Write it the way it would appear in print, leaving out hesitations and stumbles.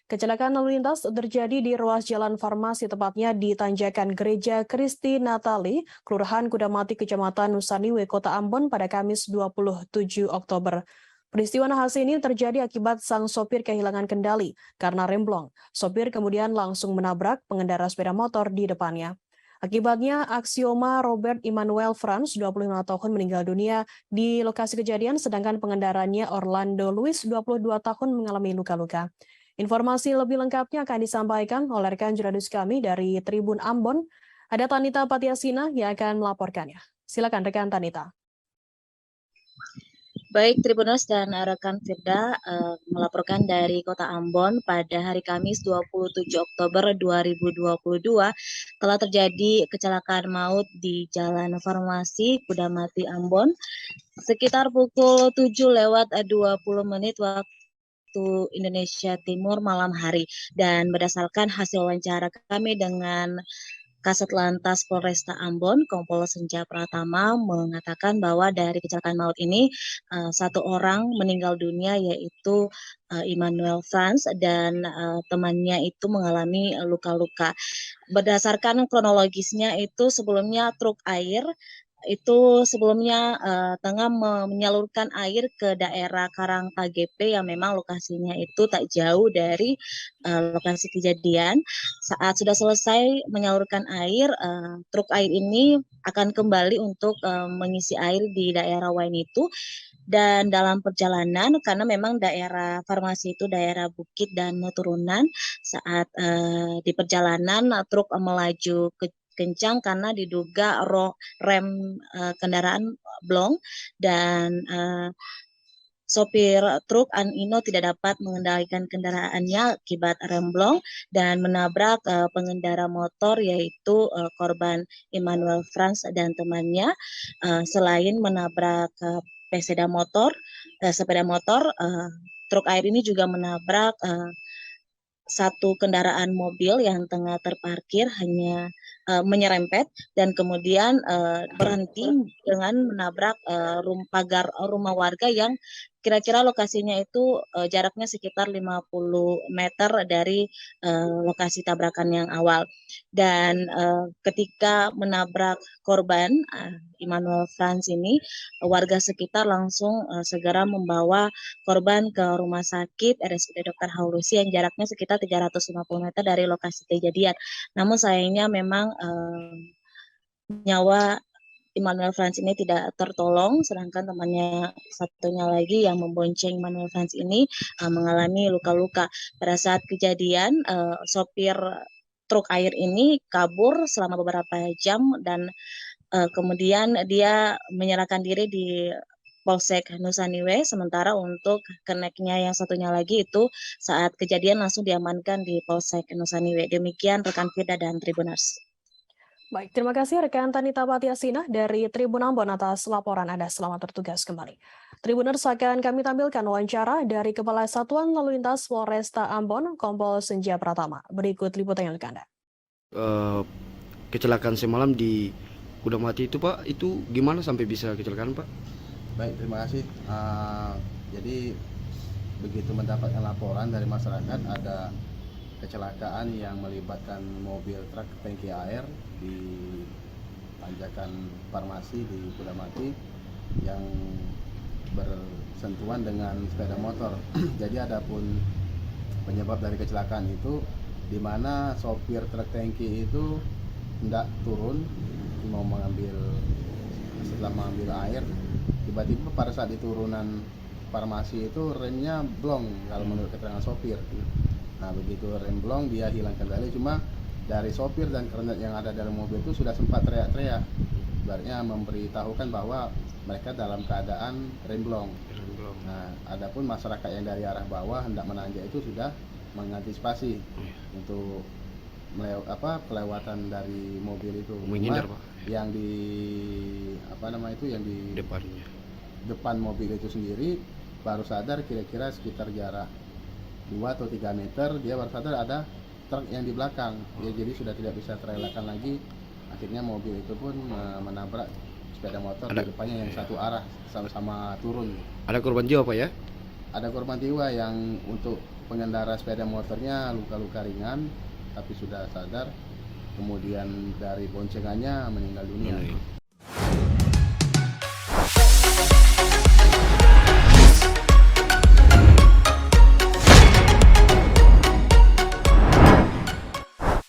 Kecelakaan lalu lintas terjadi di ruas jalan Farmasi, tepatnya di Tanjakan Gereja Kristi Natali, Kelurahan Kudamati, Kecamatan Nusaniwe, Kota Ambon pada Kamis 27 Oktober. Peristiwa nahas ini terjadi akibat sang sopir kehilangan kendali karena remblong. Sopir kemudian langsung menabrak pengendara sepeda motor di depannya. Akibatnya, Aksioma Robert Immanuel Franz, 25 tahun, meninggal dunia di lokasi kejadian, sedangkan pengendaranya Orlando Luis, 22 tahun, mengalami luka-luka. Informasi lebih lengkapnya akan disampaikan oleh rekan jurnalis kami dari Tribun Ambon. Ada Tanita Patiasina yang akan melaporkannya. Silakan rekan Tanita. Baik, Tribuners dan rekan Firda melaporkan dari Kota Ambon pada hari Kamis 27 Oktober 2022 telah terjadi kecelakaan maut di Jalan Farmasi Kudamati Ambon sekitar pukul 7:20 waktu Indonesia Timur malam hari, dan berdasarkan hasil wawancara kami dengan Kasat Lantas Polresta Ambon, Kompol Senja Pratama, mengatakan bahwa dari kecelakaan maut ini satu orang meninggal dunia, yaitu Immanuel Franz, dan temannya itu mengalami luka-luka. Berdasarkan kronologisnya itu sebelumnya truk air itu sebelumnya tengah menyalurkan air ke daerah Karang KGP yang memang lokasinya itu tak jauh dari lokasi kejadian. Saat sudah selesai menyalurkan air, truk air ini akan kembali untuk mengisi air di daerah Wainitu. Dan dalam perjalanan, karena memang daerah Farmasi itu daerah bukit dan turunan, saat di perjalanan truk melaju kencang karena diduga rem kendaraan blong, dan sopir truk Anino tidak dapat mengendalikan kendaraannya akibat rem blong dan menabrak pengendara motor, yaitu korban Immanuel Franz dan temannya. Selain menabrak sepeda motor, truk air ini juga menabrak satu kendaraan mobil yang tengah terparkir, hanya menyerempet dan kemudian berhenti dengan menabrak pagar rumah warga yang kira-kira lokasinya itu jaraknya sekitar 50 meter dari lokasi tabrakan yang awal. Dan ketika menabrak korban Immanuel Franz ini, warga sekitar langsung segera membawa korban ke rumah sakit RSUD Dr. Haulusi yang jaraknya sekitar 350 meter dari lokasi kejadian. Namun sayangnya memang nyawa Immanuel Franz ini tidak tertolong, sedangkan temannya satunya lagi yang membonceng Immanuel Franz ini mengalami luka-luka. Pada saat kejadian, sopir truk air ini kabur selama beberapa jam, dan kemudian dia menyerahkan diri di Polsek Nusaniwe, sementara untuk keneknya yang satunya lagi itu saat kejadian langsung diamankan di Polsek Nusaniwe. Demikian rekan Firda dan Tribuners. Baik, terima kasih rekan Tanita Patiasina dari Tribun Ambon atas laporan Anda. Selamat bertugas kembali. Tribuners, akan kami tampilkan wawancara dari Kepala Satuan Lalu Lintas Polresta Ambon, Kompol Senja Pratama. Berikut liputannya untuk Anda. Kecelakaan semalam di Kudamati itu Pak, itu gimana sampai bisa kecelakaan Pak? Baik, terima kasih. Jadi begitu mendapatkan laporan dari masyarakat ada kecelakaan yang melibatkan mobil truk tangki air di tanjakan Farmasi di Kudamati yang bersentuhan dengan sepeda motor. Jadi adapun penyebab dari kecelakaan itu, di mana sopir truk tangki itu hendak turun mau setelah mengambil air, tiba-tiba pada saat di turunan Farmasi itu remnya blong kalau menurut keterangan sopir. Nah, begitu rem blong dia hilang kendali, cuma dari sopir dan kernet yang ada dalam mobil itu sudah sempat teriak-teriak, ibaratnya memberitahukan bahwa mereka dalam keadaan rem blong. Nah, adapun masyarakat yang dari arah bawah hendak menanjak itu sudah mengantisipasi untuk kelewatan dari mobil itu. Menghindar Pak. Yang di yang di depan mobil itu sendiri baru sadar kira-kira sekitar jarak 2 atau 3 meter, dia baru sadar ada truk yang di belakang. Dia jadi sudah tidak bisa terelakkan lagi. Akhirnya mobil itu pun menabrak sepeda motor di depannya yang satu arah, sama-sama turun. Ada korban jiwa Pak ya? Ada korban jiwa yang untuk pengendara sepeda motornya luka-luka ringan tapi sudah sadar. Kemudian dari boncengannya meninggal dunia.